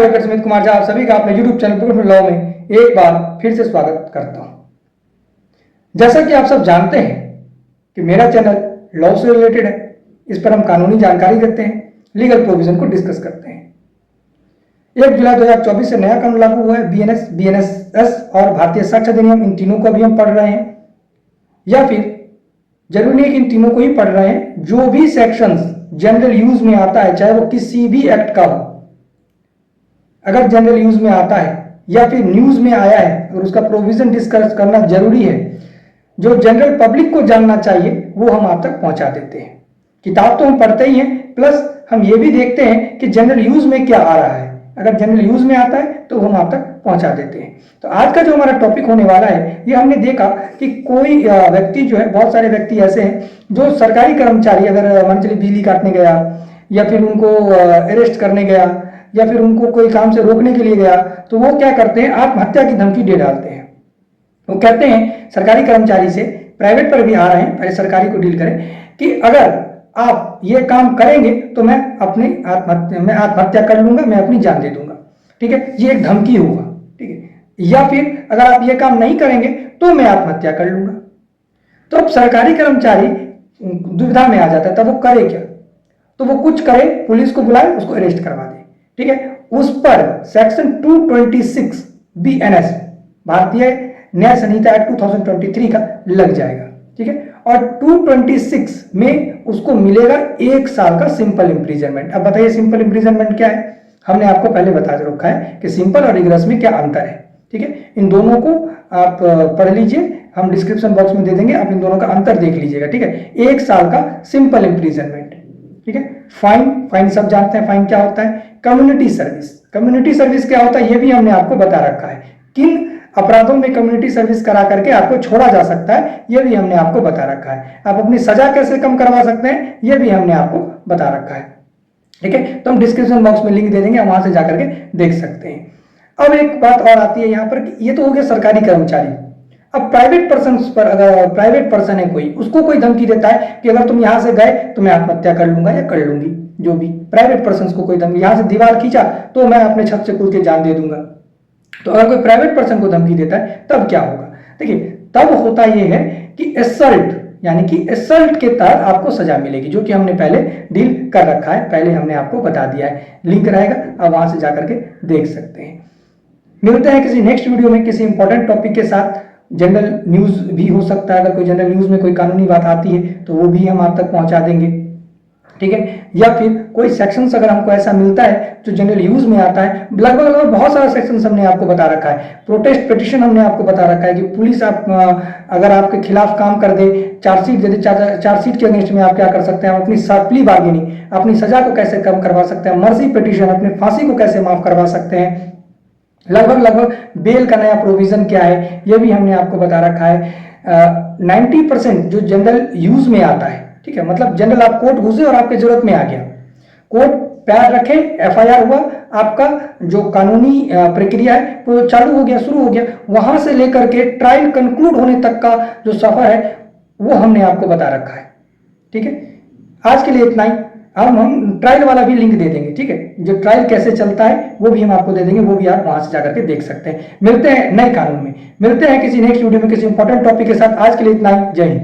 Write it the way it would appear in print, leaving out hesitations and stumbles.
Advocate Sumit Kumar Jha आप सभी का अपने यूट्यूब चैनल प्रूफ लॉ में एक बार फिर से स्वागत करता हूं। जैसा कि आप सब जानते हैं कि मेरा चैनल लॉ से रिलेटेड है। इस पर हम कानूनी जानकारी देते हैं, लीगल प्रोविजन को डिस्कस करते हैं। 1 जुलाई 2024 से नया कानून लागू हुआ है, बीएनएस, बीएनएसएस और भारतीय साक्ष्य अधिनियम, इन तीनों को अभी हम पढ़ रहे हैं। या फिर जरूरी नहीं कि इन तीनों को ही पढ़ रहे हैं, जो भी सेक्शंस जनरल यूज में आता है, चाहे वो किसी भी एक्ट का हो, अगर जनरल यूज में आता है या फिर न्यूज में आया है और उसका प्रोविजन डिस्कस करना जरूरी है, जो जनरल पब्लिक को जानना चाहिए, वो हम आप तक पहुंचा देते हैं। किताब तो हम पढ़ते ही हैं, प्लस हम ये भी देखते हैं कि जनरल यूज में क्या आ रहा है। अगर जनरल यूज में आता है तो हम आप तक पहुंचा देते हैं। तो आज का जो हमारा टॉपिक होने वाला है, ये हमने देखा कि कोई व्यक्ति जो है, बहुत सारे व्यक्ति ऐसे हैं जो सरकारी कर्मचारी, अगर मान चलिए बिजली काटने गया या फिर उनको अरेस्ट करने गया या फिर उनको कोई काम से रोकने के लिए गया, तो वो क्या करते हैं, आत्महत्या की धमकी दे डालते हैं। वो कहते हैं सरकारी कर्मचारी से, प्राइवेट पर भी आ रहे हैं, पहले सरकारी को डील करें, कि अगर आप ये काम करेंगे तो मैं आत्महत्या कर लूंगा, मैं अपनी जान दे दूंगा। ठीक है, ये एक धमकी होगा। ठीक है, या फिर अगर आप ये काम नहीं करेंगे तो मैं आत्महत्या कर लूंगा। तो अब सरकारी कर्मचारी दुविधा में आ जाता है, तब वो करे क्या? तो वो कुछ करे, पुलिस को बुलाए, उसको अरेस्ट करवा दे। ठीक है, उस पर सेक्शन 226 बीएनएस, भारतीय न्याय संहिता एक्ट 2023 का लग जाएगा। ठीक है, और 226 में उसको मिलेगा 1 साल का सिंपल इंप्रिजनमेंट। अब बताइए सिंपल इंप्रिजनमेंट क्या है? हमने आपको पहले बता रखा है कि सिंपल और रिगरस में क्या अंतर है। ठीक है, इन दोनों को आप पढ़ लीजिए, हम डिस्क्रिप्शन बॉक्स में दे देंगे, आप इन दोनों का अंतर देख लीजिएगा। ठीक है, 1 साल का सिंपल इंप्रिजनमेंट। ठीक है, फाइन सब जानते हैं, फाइन क्या होता है। कम्युनिटी सर्विस क्या होता है, ये भी हमने आपको बता रखा है। किन अपराधों में कम्युनिटी सर्विस करा करके आपको छोड़ा जा सकता है, ये भी हमने आपको बता रखा है। आप अपनी सजा कैसे कम करवा सकते हैं, ये भी हमने आपको बता रखा है। ठीक है, तो हम डिस्क्रिप्शन बॉक्स में लिंक दे देंगे, वहां से जाकर के देख सकते हैं। अब एक बात और आती है यहाँ पर, ये तो हो गया सरकारी कर्मचारी। अब प्राइवेट पर्सन पर, अगर प्राइवेट पर्सन है कोई, उसको कोई धमकी देता है कि अगर तुम यहां से गए तो मैं आत्महत्या कर लूंगा या कर लूंगी, जो भी प्राइवेट पर्सन को कोई धमकी, यहां से दीवार खींचा तो मैं अपने छत से कूद के जान दे दूंगा। तो अगर कोई प्राइवेट पर्सन को धमकी देता है तब क्या होगा? देखिए, तब होता यह है कि एसल्ट, यानी कि एसल्ट के तहत आपको सजा मिलेगी, जो कि हमने पहले डील कर रखा है, पहले हमने आपको बता दिया है। लिंक रहेगा, आप वहां से जाकर के देख सकते हैं। मिलते हैं किसी नेक्स्ट वीडियो में किसी इंपॉर्टेंट टॉपिक के साथ। जनरल न्यूज भी हो सकता है, अगर कोई जनरल न्यूज में कोई कानूनी बात आती है तो वो भी हम आप तक पहुंचा देंगे। ठीक है, या फिर कोई सेक्शंस अगर हमको ऐसा मिलता है जो जनरल यूज में आता है, लगभग बहुत सारा सेक्शंस हमने आपको बता रखा है। प्रोटेस्ट पिटिशन हमने आपको बता रखा है कि पुलिस अगर आपके खिलाफ काम कर दे, चार्जशीट दे दे, चार्जशीट के अगेंस्ट में आप क्या कर सकते हैं, अपनी प्ली बार्गेनिंग, अपनी सजा को कैसे कम करवा सकते हैं, मर्जी पिटिशन, अपने फांसी को कैसे माफ करवा सकते हैं, लगभग बेल का नया प्रोविजन क्या है, यह भी हमने आपको बता रखा है। 90% जो जनरल यूज में आता है, ठीक है, मतलब जनरल आप कोर्ट घुसे और आपके जरूरत में आ गया, कोर्ट पैर रखे, एफआईआर हुआ, आपका जो कानूनी प्रक्रिया है वो चालू हो गया, शुरू हो गया, वहां से लेकर के ट्रायल कंक्लूड होने तक का जो सफर है वो हमने आपको बता रखा है। ठीक है, आज के लिए इतना ही। हम ट्रायल वाला भी लिंक दे देंगे। ठीक है, जो ट्रायल कैसे चलता है वो भी हम आपको दे देंगे, वो भी आप वहां से जाकर के देख सकते हैं। मिलते हैं नए कानून में, मिलते हैं किसी नेक्स्ट वीडियो में किसी इंपॉर्टेंट टॉपिक के साथ। आज के लिए इतना ही, जय हिंद।